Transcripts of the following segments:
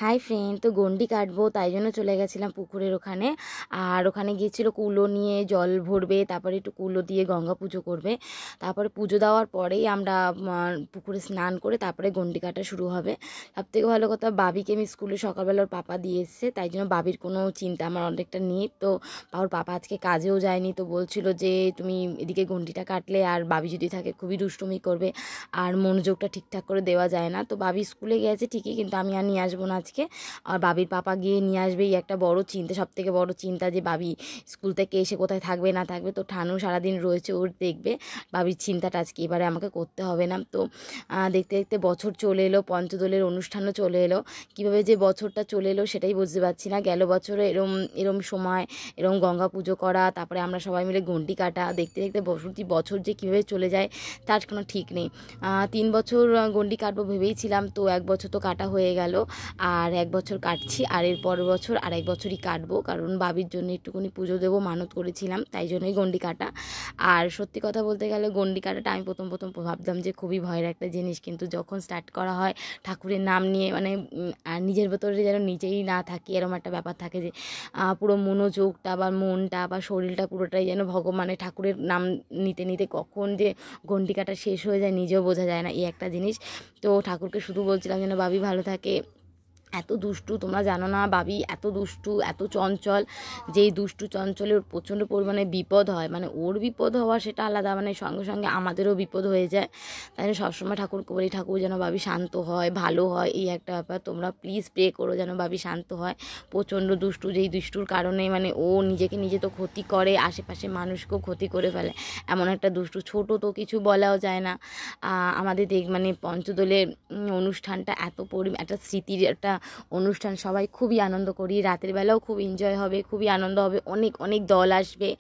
Hi friend, তো গন্ডি কাটবো তাই জন্য চলে গেছিলাম পুকুরের ওখানে। আর ওখানে গিয়েছিল কুলো নিয়ে জল ভরবে, তারপরে একটু কুলো দিয়ে গঙ্গা পুজো করবে। তারপরে পুজো দেওয়ার পরেই আমরা পুকুরে স্নান করে তারপরে গন্ডি কাটা শুরু হবে। সবথেকে ভালো কথা, বাবিকে আমি স্কুলে সকালবেলা ওর পাপা দিয়ে এসছে, তাই জন্য বাবির কোনো চিন্তা আমার অনেকটা নেই। তো ওর পাপা আজকে কাজেও যায়নি, তো বলছিল যে তুমি এদিকে গন্ডিটা কাটলে আর বাবি যদি থাকে খুবই দুষ্টুমি করবে আর মনোযোগটা ঠিকঠাক করে দেওয়া যায় না। তো বাবি স্কুলে গেছে ঠিকই, কিন্তু আমি আর নিয়ে আসবো না আজকে। আর বাবির পাপা গিয়ে নিয়ে আসবে, এই একটা বড় চিন্তা, সবথেকে বড় চিন্তা যে বাবি স্কুল থেকে এসে কোথায় থাকবে না থাকবে। তো ঠানু সারাদিন রয়েছে, ওর দেখবে। বাবির চিন্তাটা আজকে এবারে আমাকে করতে হবে না। তো দেখতে দেখতে বছর চলে এলো, পঞ্চদোলের অনুষ্ঠানও চলে এলো। কীভাবে যে বছরটা চলে এলো সেটাই বুঝতে পারছি না। গেল বছরে এরম সময় এরম গঙ্গা পুজো করা, তারপরে আমরা সবাই মিলে ঘন্টি কাটা, দেখতে দেখতে বছর যে কীভাবে চলে যায় তার কোনো ঠিক নেই। 3 বছর গন্ডি কাটবো ভেবেইছিলাম, তো 1 বছর তো কাটা হয়ে গেল, আর 1 বছর কাটছি, আর এর পরের বছর আর 1 বছরই কাটবো, কারণ বাবির জন্য একটুখানি পুজো দেবো, মানত করেছিলাম, তাই জন্যই গন্ডি কাটা। আর সত্যি কথা বলতে গেলে গন্ডি কাটাটা আমি প্রথম ভাবতাম যে খুবই ভয়ের একটা জিনিস, কিন্তু যখন স্টার্ট করা হয় ঠাকুরের নাম নিয়ে, মানে আর নিজের ভেতরে যেন নিজেই না থাকি, এরকম একটা ব্যাপার থাকে যে পুরো মনোযোগটা বা মনটা বা শরীরটা পুরোটাই যেন ভগবানের ঠাকুরের নাম নিতে নিতে কখন যে ঘন্টি কাটা শেষ হয়ে যায় নিজেও বোঝা যায় না, এই একটা জিনিস। তো ঠাকুরকে শুধু বলছিলাম যেন বাবি ভালো থাকে। এত দুষ্টু, তোমরা জানো না, বাবি এত দুষ্টু, এত চঞ্চল, যেই দুষ্টু চঞ্চলের প্রচণ্ড পরিমাণে বিপদ হয়, মানে ওর বিপদ হওয়া সেটা আলাদা, মানে সঙ্গে সঙ্গে আমাদেরও বিপদ হয়ে যায়। তাই জন্য সবসময় ঠাকুরকে বলি, ঠাকুর যেন বাবি শান্ত হয়, ভালো হয়, এই একটা ব্যাপার। তোমরা প্লিজ প্রে করো যেন বাবি শান্ত হয়। প্রচণ্ড দুষ্টু, যেই দুষ্টুর কারণে মানে ও নিজেকে নিজে তো ক্ষতি করে, আশেপাশে মানুষকেও ক্ষতি করে ফেলে, এমন একটা দুষ্টু। ছোট তো কিছু বলাও যায় না। আমাদের মানে পঞ্চদোলের অনুষ্ঠানটা একটা স্মৃতির একটা অনুষ্ঠান, সবাই খুবই আনন্দ করি, রাতের বেলাও খুব এনজয় হবে, খুবই আনন্দ হবে, অনেক অনেক দল আসবে,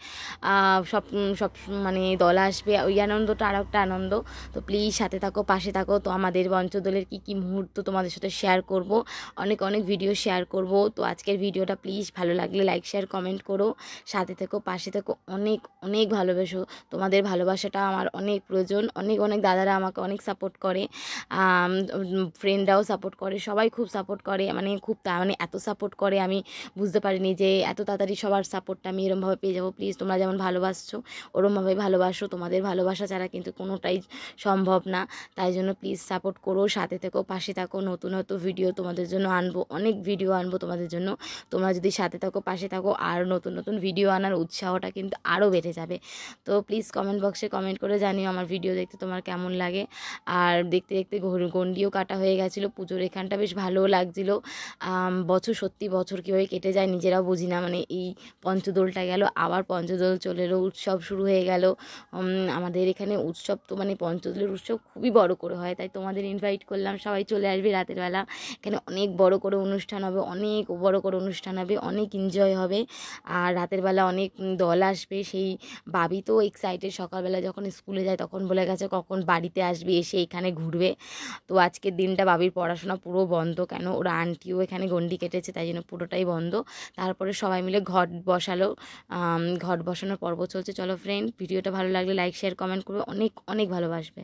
সব সব মানে দল আসবে, ওই আনন্দটা আরও একটা আনন্দ। তো প্লিজ সাথে থাকো, পাশে থাকো। তো আমাদের পঞ্চদোলের কী মুহূর্ত তোমাদের সাথে শেয়ার করব, অনেক অনেক ভিডিও শেয়ার করব। তো আজকের ভিডিওটা প্লিজ ভালো লাগলে লাইক শেয়ার কমেন্ট করো, সাথে থেকো, পাশে থেকো, অনেক অনেক ভালোবাসো। তোমাদের ভালোবাসাটা আমার অনেক প্রয়োজন। অনেক অনেক দাদারা আমাকে অনেক সাপোর্ট করে, ফ্রেন্ডরাও সাপোর্ট করে, সবাই খুব সাপোর্ট করে, মানে মানে এত সাপোর্ট করে আমি বুঝতে পারিনি যে এত তাড়াতাড়ি সবার সাপোর্টটা আমি এরমভাবে পেয়ে যাবো। প্লিজ তোমরা যেমন ভালোবাসছো ওরমভাবে ভালোবাসো, তোমাদের ভালোবাসা ছাড়া কিন্তু কোনোটাই সম্ভব না। তাই জন্য প্লিজ সাপোর্ট করো, সাথে থেকো, পাশে থাকো। নতুন ভিডিও তোমাদের জন্য আনবো, অনেক ভিডিও আনবো তোমাদের জন্য। তোমরা যদি সাথে থাকো, পাশে থাকো, আর নতুন নতুন ভিডিও আনার উৎসাহটা কিন্তু আরও বেড়ে যাবে। তো প্লিজ কমেন্ট বক্সে কমেন্ট করে জানিও আমার ভিডিও দেখতে তোমার কেমন লাগে। আর দেখতে দেখতে গন্ডিও কাটা হয়ে গেছিলো, পুজোর এখানটা বেশ ভালোও লাগছিলো। সত্যি বছর কীভাবে কেটে যায় নিজেরাও বুঝি না। মানে এই পঞ্চদোলটা গেল, আবার পঞ্চদোল চলে এলো, উৎসব শুরু হয়ে গেল। আমাদের এখানে উৎসব তো মানে পঞ্চদোলের উৎসব খুবই বড় করে হয়, তাই তোমাদের ইনভাইট করলাম, সবাই চলে আসবে রাতের বেলা। এখানে অনেক বড় করে অনুষ্ঠান হবে, অনেক বড় করে অনুষ্ঠান হবে, অনেক এনজয় হবে। আর রাতের বেলা অনেক দল আসবে। সেই বাবি তো এক্সাইটেড, সকালবেলা যখন স্কুলে যায় তখন বলে গেছে কখন বাড়িতে আসবে, এসে এখানে ঘুরবে। তো আজকের দিনটা বাবির পড়াশোনা পুরো বন্ধ, কেন ওরা আন্টিও এখানে গন্ডি কেটেছে, তাই জন্য পুরোটাই বন্ধ। তারপরে সবাই মিলে ঘট বসালো, ঘট বসানোর পর্ব চলছে। চলো ফ্রেন্ড, ভিডিওটা ভালো লাগলে লাইক শেয়ার কমেন্ট করবে, অনেক অনেক ভালোবাসবে।